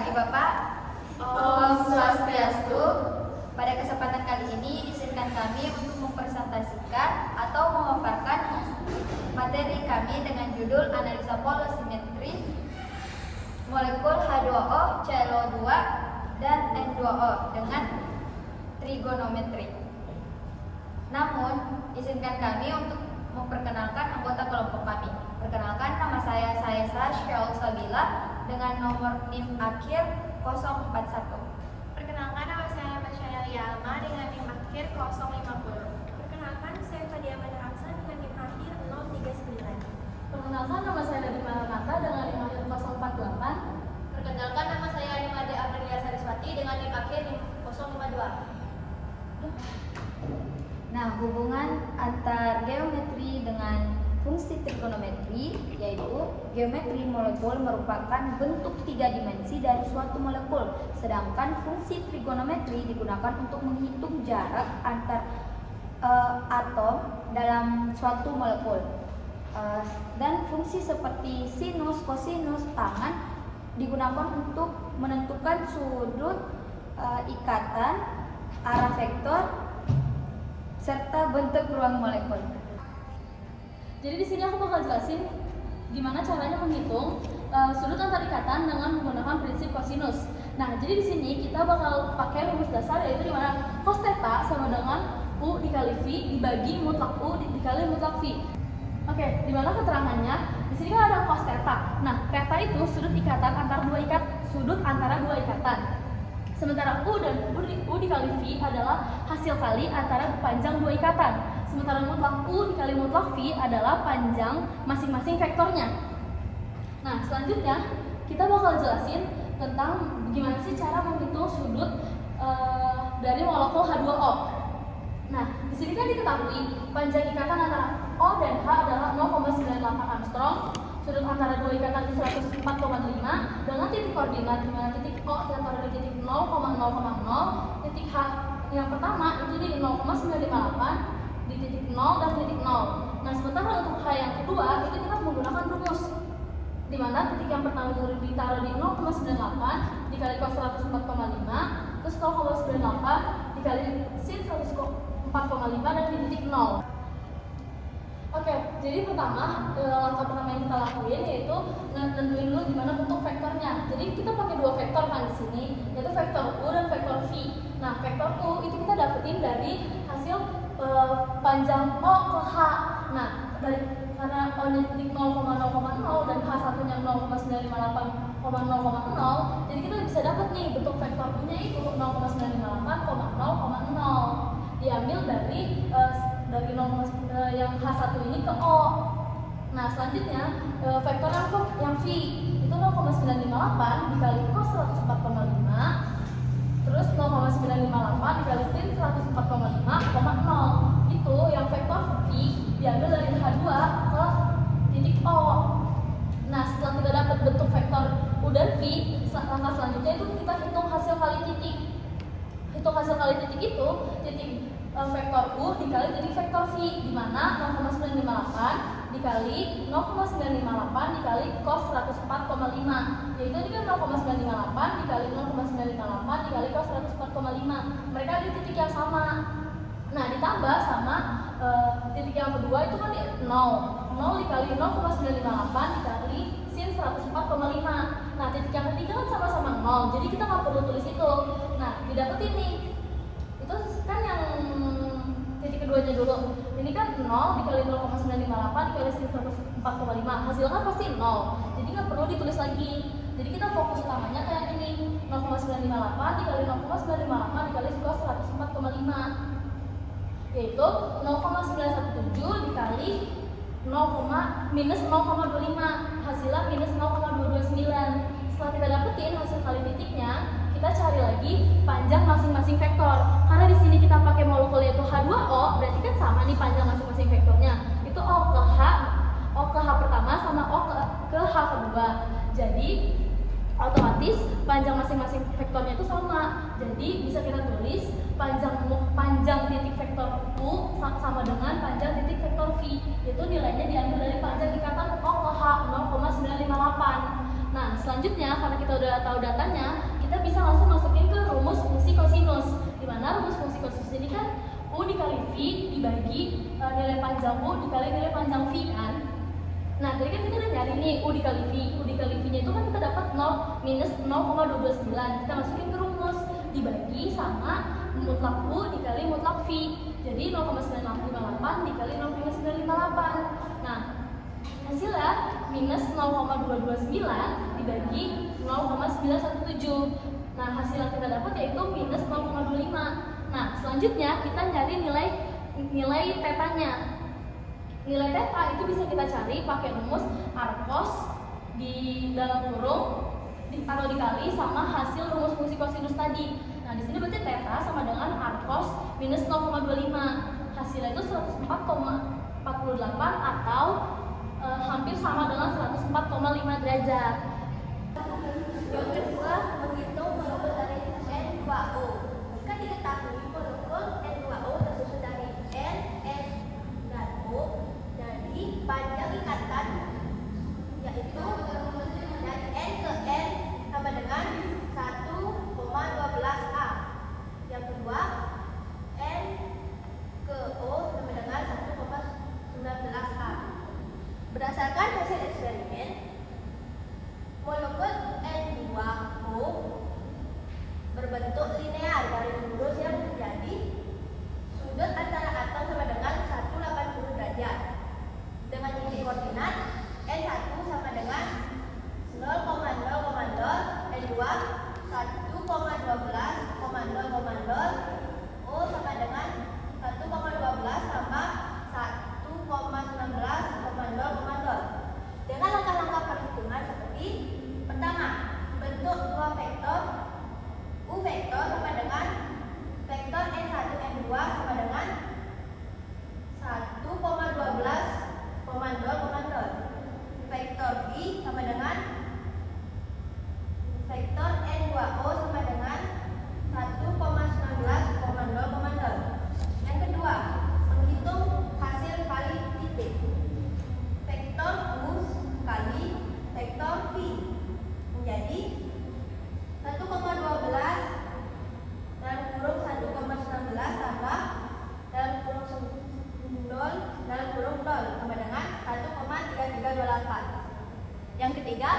pagi Bapak. Om Swastiastu. Pada kesempatan kali ini izinkan kami untuk mempresentasikan atau memaparkan materi kami dengan judul analisa polosimetri molekul H2O, ClO2 dan N2O dengan trigonometri. Namun, izinkan kami untuk memperkenalkan anggota kelompok kami. Perkenalkan, nama saya Syaul Sabila dengan nomor NIM akhir 041. Perkenalkan, nama saya Masyana Alma dengan NIM akhir 050. Perkenalkan, saya Fadia Amanda Aksan dengan NIM akhir 039. Perkenalkan, nama saya Nadine Maranata dengan NIM akhir 048. Perkenalkan, nama saya Animade Aprilia Sariswati dengan NIM akhir 052. Nah, hubungan antar geometri dengan fungsi trigonometri yaitu geometri molekul merupakan bentuk tiga dimensi dari suatu molekul, sedangkan fungsi trigonometri digunakan untuk menghitung jarak antar atom dalam suatu molekul. Dan fungsi seperti sinus, kosinus, tangan digunakan untuk menentukan sudut ikatan, arah vektor, serta bentuk ruang molekul. Jadi di sini aku bakal jelasin gimana caranya menghitung sudut antar ikatan dengan menggunakan prinsip kosinus. Nah, jadi di sini kita bakal pakai rumus dasar yaitu di mana cos theta sama dengan U dikali V dibagi mutlak U dikali mutlak V. Oke, di mana keterangannya? Di sini kan ada cos theta. Nah, theta itu sudut antara dua ikatan. Sementara U dikali V adalah hasil kali antara panjang dua ikatan. Sementara mutlak U dikali mutlak V adalah panjang masing-masing vektornya. Nah, selanjutnya kita bakal jelasin tentang gimana sih cara menghitung sudut dari molekul H2O. Nah, di sini kan diketahui panjang ikatan antara O dan H adalah 0,98 angstrom. Sudut antara dua ikatan itu 104,5 dengan titik koordinat di mana titik O antara di titik 0,0,0, titik H yang pertama itu di 0,958 di titik 0 dan titik 0. Nah, sementara untuk H yang kedua itu kita menggunakan rumus di mana titik yang pertama itu ditaruh di 0,98 dikali cos 104,5 terus 0,98 dikali sin 104,5 dan di titik 0. Oke, jadi langkah pertama yang kita lakuin yaitu nentuin dulu gimana bentuk vektornya. Jadi kita pakai dua vektor kan di sini, yaitu vektor U dan vektor V. Nah, vektor U itu kita dapetin dari hasil panjang O ke H. Nah, karena O nya titik 0,0,0 dan H satunya 0,958,0,0, jadi kita bisa dapat nih bentuk vektor U nya itu 0,958,0,0 diambil dari 0, yang H1 ini ke O. Nah, selanjutnya vektor yang V itu 0,958 dikali cos 104,5 terus 0,958 dikali sin 104,5,0. Itu yang vektor V diambil dari H2 ke titik O. Nah, setelah kita dapat bentuk vektor U dan V, langkah selanjutnya itu kita hitung hasil kali titik. Hitung hasil kali titik itu titik vektor U dikali titik vektor V, di mana 0,958 dikali 0,958 dikali cos 104,5, yaitu ini kan 0,958 dikali 0,958 dikali cos 104,5. Mereka di titik yang sama. Nah, ditambah sama titik yang kedua itu kan di 0 dikali 0,958 dikali sin 104,5. Nah, titik yang ketiga kan sama-sama 0, jadi kita nggak perlu tulis itu. Nah, didapetin nih itu kan yang titik keduanya dulu. Ini kan 0 dikali 0,958 dikali sin 104,5. Hasilnya kan pasti 0. Jadi nggak perlu ditulis lagi. Jadi kita fokus utamanya kayak ini. 0,958 dikali 0,958 dikali cos 104,5. Yaitu 0,917 dikali minus 0,25. Hasilnya minus 0,229. Setelah kita dapetin hasil kali titiknya, kita cari lagi panjang masing-masing vektor. Karena di sini kita pakai molekul yaitu H2O, berarti kan sama nih panjang masing-masing vektornya. Itu O ke H pertama sama O ke H kedua. Jadi otomatis panjang masing-masing vektornya itu sama. Jadi bisa kita tulis panjang titik vektor U sama dengan panjang titik vektor V. Itu nilainya diambil dari panjang ikatan O ke H 0,958. Nah, selanjutnya karena kita udah tahu datanya, kita bisa langsung masukin ke rumus fungsi kosinus. Di mana rumus fungsi kosinus ini kan U dikali V dibagi nilai panjang U dikali nilai panjang V kan. Nah, tadi kan kita udah nyari nih U dikali V. U dikali V-nya itu kan kita dapat 0 minus 0,229. Kita masukin ke rumus dibagi sama mutlak U dikali mutlak V. Jadi 0,958 dikali 0,958. Nah, hasilnya minus 0,229 dibagi 0,917. Nah, hasil yang kita dapat yaitu minus 0,25. Nah, selanjutnya kita nyari nilai tetanya. Nilai teta itu bisa kita cari pakai rumus arkos di dalam kurung atau dikali sama hasil rumus fungsi kosinus tadi. Nah, di sini berarti teta sama dengan arkos minus 0,25. Hasilnya itu 104,48 atau hampir sama dengan 104,5 derajat. Yang kedua, menghitung molekul dari N2O. Jika diketahui molekul N2O tersusun dari N, N, dan O, jadi panjang ikatan yaitu dari N ke N sama dengan 1,12A. Yang kedua, N ke O sama dengan 1,19A. Berdasarkan hasil eksperimen, molekul N2O berbentuk linear garis lurus yang menjadi sudut antara atom sama dengan 180 derajat. Dengan titik koordinat N1 sama dengan 0,0,0, N2 1,12,0,0, O sama dengan 1,12 tambah 1,19,0,0. Dengan langkah-langkah perhitungan seperti pertama, bentuk dua vektor U vektor sama dengan vektor N1 N2 sama dengan 1,12,0,0. Vektor V sama dengan vektor N2O sama dengan 1,19,0,0. Yang kedua, menghitung hasil kali titik. Vektor U kali vektor V menjadi 1,12 dalam kurung 1,19 tambah dalam kurung 0 dalam kurung 0 sama dengan 1,3328. Yang ketiga,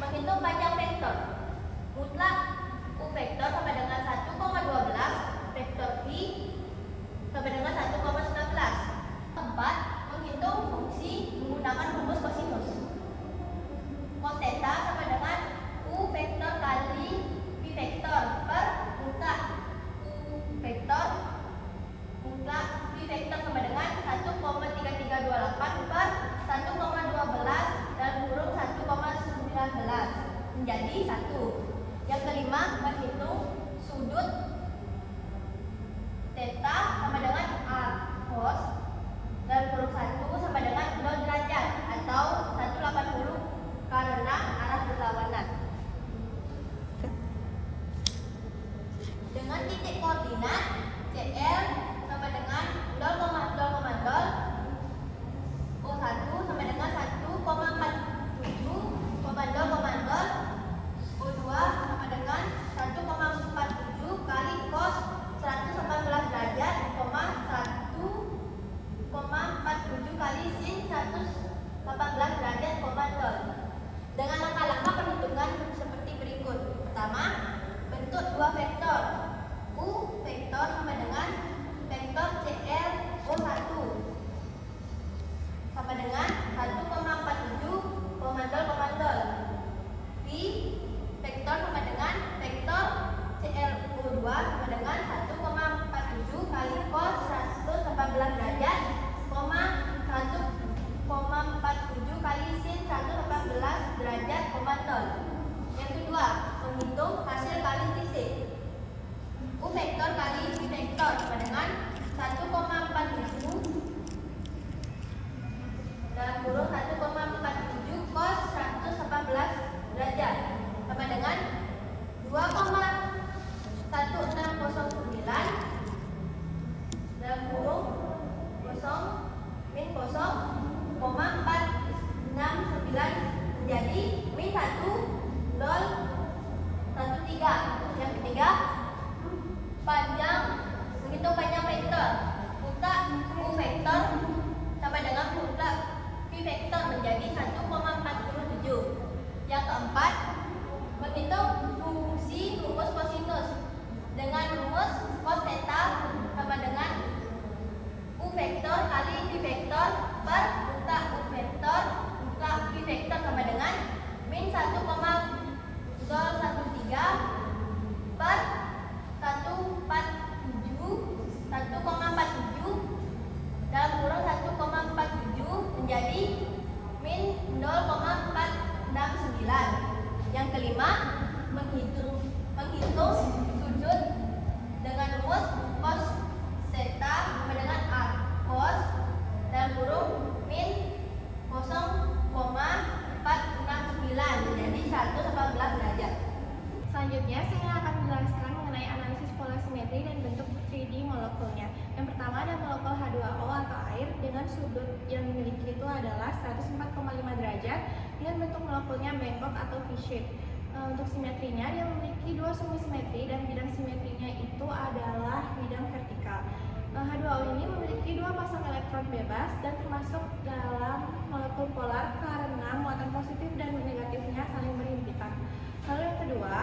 menghitung panjang vektor. Mutlak U vektor sama dengan 1,12, vektor V sama dengan 1,19. Keempat, menghitung fungsi menggunakan rumus kosinus. Cos theta sama dengan U vektor kali V vektor per mutlak U vektor mutlak V vektor sama dengan 1,3328 per 1,12 dalam kurung 1,19 menjadi 1. Yang kelima, menghitung sudut theta sama dengan R cos dalam kurung 1 sama dengan 0 derajat atau 180 karena arah berlawanan. Dengan titik koordinat CL sama dengan 0,0,0, O1 sama dengan 1,47,0,0, O2 sama dengan 1,47 kali cos 118 derajat, 1 keempat, menghitung fungsi rumus kosinus dengan rumus cos theta sama dengan U vektor kali V vektor per ruta U vektor ruta V vektor sama dengan min 1,013 per 147 dalam kurung 1,47 menjadi min 0,469. Yang kelima, menghitung sudut dengan rumus cos theta sama dengan A cos dalam kurung min 0,469 menjadi 118 derajat. Selanjutnya, saya akan menjelaskan mengenai analisis pola simetri dan bentuk 3D molekulnya. Yang pertama ada molekul H2O atau air dengan sudut yang dimiliki itu adalah 104,5 derajat dengan bentuk molekulnya bengkok atau V-shape. Untuk simetrinya, dia memiliki dua sumbu simetri dan bidang simetrinya itu adalah bidang vertikal. H2O ini memiliki dua pasang elektron bebas dan termasuk dalam molekul polar karena muatan positif dan negatifnya saling berhimpitan. Lalu yang kedua,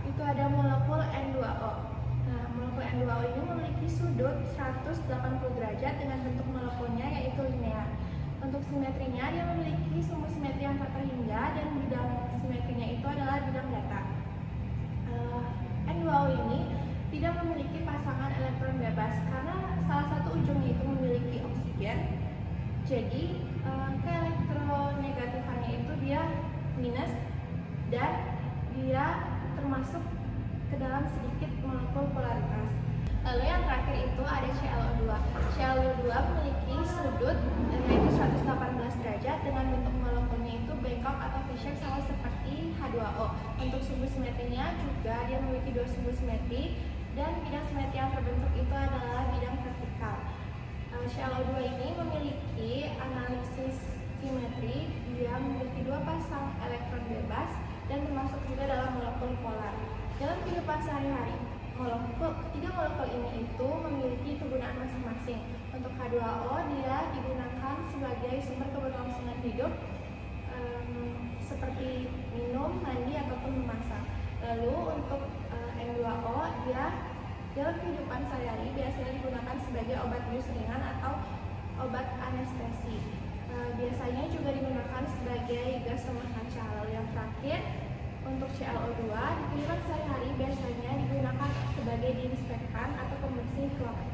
itu ada molekul N2O. Nah, molekul N2O ini memiliki sudut 180 derajat dengan bentuk molekulnya yaitu linear. Untuk simetrinya, dia memiliki sumbu simetri yang tak terhingga dan bidang simetrinya itu adalah bidang datar. N2O ini tidak memiliki pasangan elektron bebas karena salah satu ujungnya itu memiliki oksigen. Jadi, keelektronegatifannya itu dia minus dan dia termasuk ke dalam sedikit molekul polaritas. Lalu yang terakhir itu ada ClO2. ClO2 memiliki sudut yaitu 118 derajat dengan bentuk molekulnya itu bengkok atau V-shape sama seperti H2O. Untuk sumbu simetrinya juga dia memiliki dua sumbu simetri dan bidang simetri yang terbentuk itu adalah bidang vertikal. ClO2 ini memiliki analisis simetri, dia memiliki dua pasang elektron bebas dan termasuk juga dalam molekul polar. Dalam kehidupan sehari-hari, ketiga molekul ini itu memiliki kegunaan masing-masing. Untuk H2O dia digunakan sebagai sumber keberlangsungan hidup seperti minum, mandi ataupun memasak. Lalu untuk N2O dia dalam kehidupan sehari-hari biasanya digunakan sebagai obat bius ringan atau obat anestesi. Biasanya juga digunakan sebagai gas rumah kaca. Lalu yang terakhir untuk ClO2 di kehidupan sehari-hari biasanya digunakan sebagai disinfektan atau pembersih ruangan.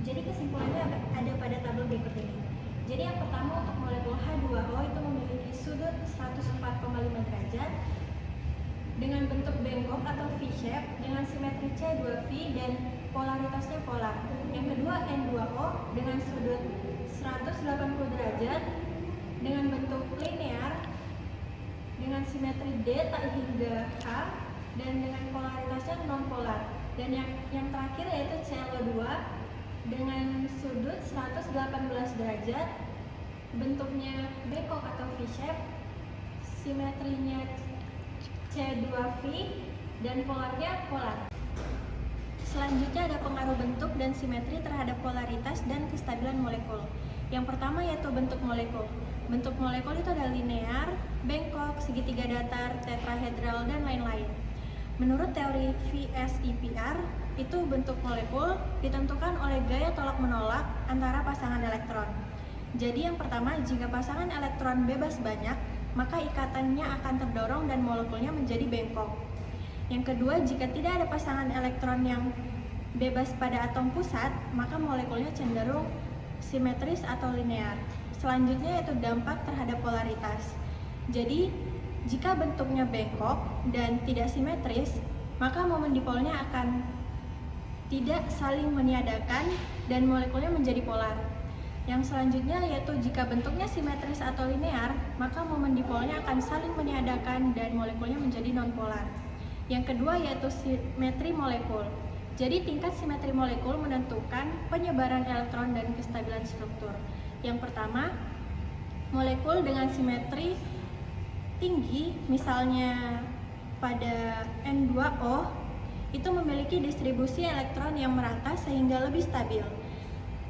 Jadi kesimpulannya ada pada tabel berikut ini. Jadi yang pertama untuk molekul H2O itu memiliki sudut 104,5 derajat dengan bentuk bengkok atau V-shape dengan simetri C2V dan polaritasnya polar. Yang kedua N2O dengan sudut 180 derajat dengan bentuk linear dengan simetri D tak hingga H dan dengan polaritasnya non-polar. Dan yang terakhir yaitu ClO2 dengan sudut 118 derajat, bentuknya bengkok atau V-shape, simetrinya C2V dan polarnya polar. Selanjutnya ada pengaruh bentuk dan simetri terhadap polaritas dan kestabilan molekul. Yang pertama yaitu bentuk molekul. Bentuk molekul itu ada linear, bengkok, segitiga datar, tetrahedral, dan lain-lain. Menurut teori VSEPR, itu bentuk molekul ditentukan oleh gaya tolak-menolak antara pasangan elektron. Jadi yang pertama, jika pasangan elektron bebas banyak, maka ikatannya akan terdorong dan molekulnya menjadi bengkok. Yang kedua, jika tidak ada pasangan elektron yang bebas pada atom pusat, maka molekulnya cenderung simetris atau linear. Selanjutnya yaitu dampak terhadap polaritas. Jadi, jika bentuknya bengkok dan tidak simetris, maka momen dipolnya akan tidak saling meniadakan dan molekulnya menjadi polar. Yang selanjutnya yaitu jika bentuknya simetris atau linear, maka momen dipolnya akan saling meniadakan dan molekulnya menjadi nonpolar. Yang kedua yaitu simetri molekul. Jadi tingkat simetri molekul menentukan penyebaran elektron dan kestabilan struktur. Yang pertama, molekul dengan simetri tinggi, misalnya pada N2O, itu memiliki distribusi elektron yang merata sehingga lebih stabil.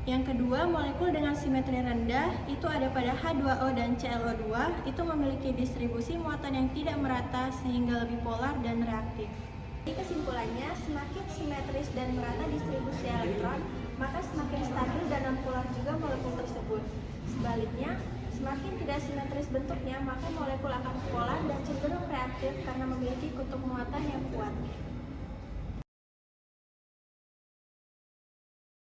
Yang kedua, molekul dengan simetri rendah itu ada pada H2O dan ClO2, itu memiliki distribusi muatan yang tidak merata sehingga lebih polar dan reaktif. Jadi kesimpulannya, semakin simetris dan merata distribusi elektron, maka semakin stabil dan non-polar juga molekul tersebut. Sebaliknya, semakin tidak simetris bentuknya, maka molekul akan polar dan cenderung reaktif karena memiliki kutub muatan yang kuat.